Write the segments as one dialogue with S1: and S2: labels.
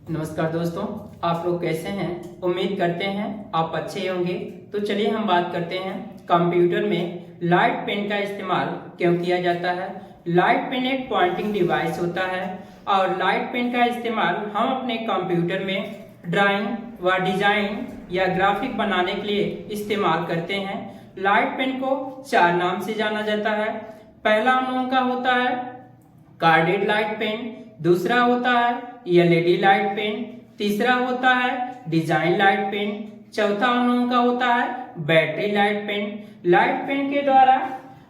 S1: नमस्कार दोस्तों, आप लोग कैसे हैं। उम्मीद करते हैं आप अच्छे होंगे। तो चलिए हम बात करते हैं कंप्यूटर में लाइट पेन का इस्तेमाल क्यों किया जाता है। लाइट पेन एक पॉइंटिंग डिवाइस होता है और लाइट पेन का इस्तेमाल हम अपने कंप्यूटर में ड्राइंग व डिजाइन या ग्राफिक बनाने के लिए इस्तेमाल करते हैं। लाइट पेन को 4 नाम से जाना जाता है। पहला हम लोगों का होता है कार्डेड लाइट पेन, दूसरा होता है एलईडी लाइट पेन, तीसरा होता है डिजाइन लाइट पेन, चौथा हम लोगों का होता है battery light pen. Light pen के द्वारा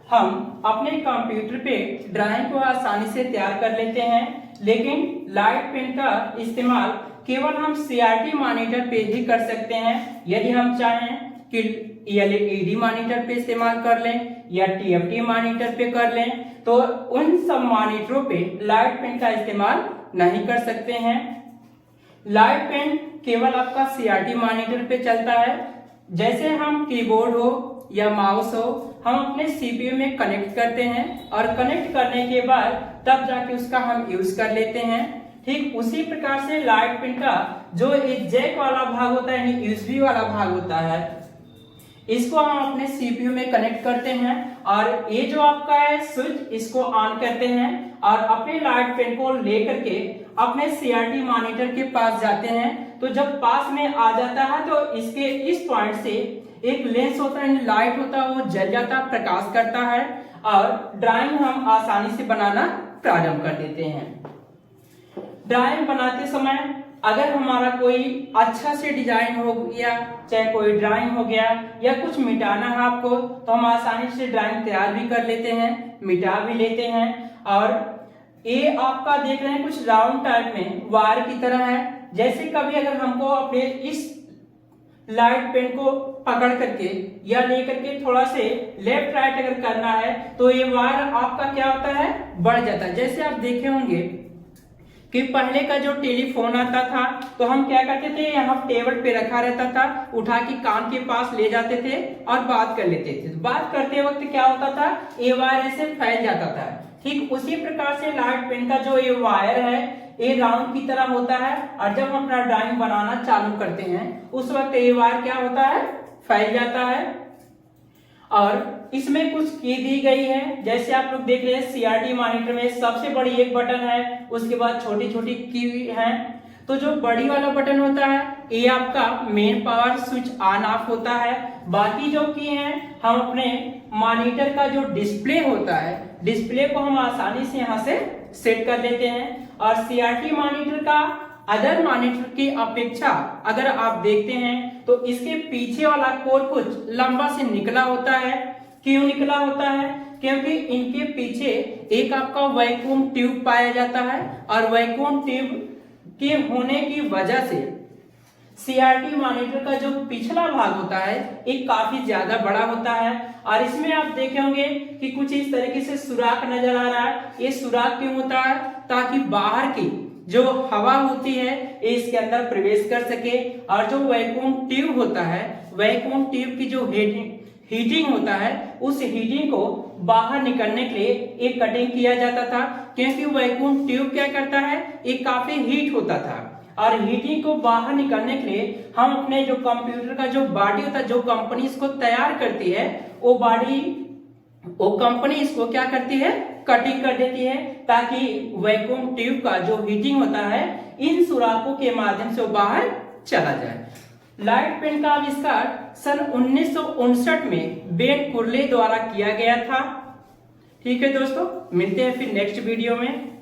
S1: हम अपने कंप्यूटर पे ड्राइंग को आसानी से तैयार कर लेते हैं, लेकिन लाइट पेन का इस्तेमाल केवल हम सीआरटी मॉनिटर पे ही कर सकते हैं। यदि हम चाहें कि एलईडी मॉनिटर पे इस्तेमाल कर लें या टीएफटी मॉनिटर पे कर लें, तो उन सब मॉनिटरों पे लाइट पेन का इस्तेमाल नहीं कर सकते हैं। लाइट पेन केवल आपका सीआरटी मॉनिटर पे चलता है। जैसे हम कीबोर्ड हो या माउस हो, हम अपने सीपीयू में कनेक्ट करते हैं और कनेक्ट करने के बाद तब जाके उसका हम यूज कर लेते हैं। ठीक उसी प्रकार से लाइट पेन का जो जैक वाला भाग होता है यानी यूएसबी वाला भाग होता है, इसको हम अपने सीपीयू में कनेक्ट करते हैं और ये जो आपका है स्विच, इसको ऑन करते हैं और अपने लाइट पेन को लेकर के अपने सीआरटी मॉनिटर के पास जाते हैं। तो जब पास में आ जाता है तो इसके इस पॉइंट से एक लेंस होता है, लाइट होता है, वो जल जाता, प्रकाश करता है और ड्राइंग हम आसानी से बनाना प्रारंभ कर देते हैं। ड्राइंग बनाते समय अगर हमारा कोई अच्छा से डिजाइन हो गया, चाहे कोई ड्राइंग हो गया या कुछ मिटाना है आपको, तो हम आसानी से ड्राइंग तैयार भी कर लेते हैं, मिटा भी लेते हैं। और ये आपका देख रहे हैं कुछ राउंड टाइप में वायर की तरह है। जैसे कभी अगर हमको अपने इस लाइट पेन को पकड़ करके या लेकर के थोड़ा से लेफ्ट राइट अगर करना है तो ये वायर आपका क्या होता है, बढ़ जाता है। जैसे आप देखे होंगे कि पहले का जो टेलीफोन आता था तो हम क्या करते थे, यहाँ टेबल पे रखा रहता था, उठा के कान के पास ले जाते थे और बात कर लेते थे। बात करते वक्त क्या होता था, ये वायर ऐसे फैल जाता था। ठीक उसी प्रकार से लाइट पेन का जो ये वायर है ये राउंड की तरह होता है और जब हम अपना ड्राइंग बनाना चालू करते हैं उस वक्त ये वायर क्या होता है, फैल जाता है। और इसमें कुछ की दी गई है, जैसे आप लोग देख रहे हैं सीआरटी मॉनिटर में सबसे बड़ी एक बटन है, उसके बाद छोटी छोटी की है। तो जो बड़ी वाला बटन होता है ये आपका main power switch on off होता है। बाकी जो की है हम अपने मॉनिटर का जो डिस्प्ले होता है, डिस्प्ले को हम आसानी से यहाँ से सेट कर लेते हैं। और सीआरटी मॉनिटर का अदर मॉनिटर की अपेक्षा अगर आप देखते हैं तो इसके पीछे वाला कोर कुछ लंबा से निकला होता है। क्यों निकला होता है, क्योंकि इनके पीछे एक आपका वैक्यूम ट्यूब पाया जाता है और वैक्यूम ट्यूब के होने की वजह से सीआरटी मॉनिटर का जो पिछला भाग होता है ये काफी ज्यादा बड़ा होता है। और इसमें आप देखे होंगे कि कुछ इस तरीके से सुराख नजर आ रहा है। ये सुराख क्यों होता है, ताकि बाहर की जो हवा होती है ये इसके अंदर प्रवेश कर सके। और जो वैक्यूम ट्यूब होता है, वैक्यूम ट्यूब की जो हीटिंग होता है, उस हीटिंग को बाहर निकलने के लिए एक कटिंग किया जाता था। क्योंकि वैक्यूम ट्यूब क्या करता है, ये काफी हीट होता था और हीटिंग को बाहर निकलने के लिए हम अपने जो कंप्यूटर का जो बॉडी होता है, जो कंपनी इसको तैयार करती है, वो कंपनी इसको क्या करती है, कटिंग कर देती है, ताकि वैक्यूम ट्यूब का जो हीटिंग होता है इन सुराखों के माध्यम से वो बाहर चला जाए। लाइट पेन का आविष्कार सन 1959 में बेन कुर्ले द्वारा किया गया था। ठीक है दोस्तों, मिलते हैं फिर नेक्स्ट वीडियो में।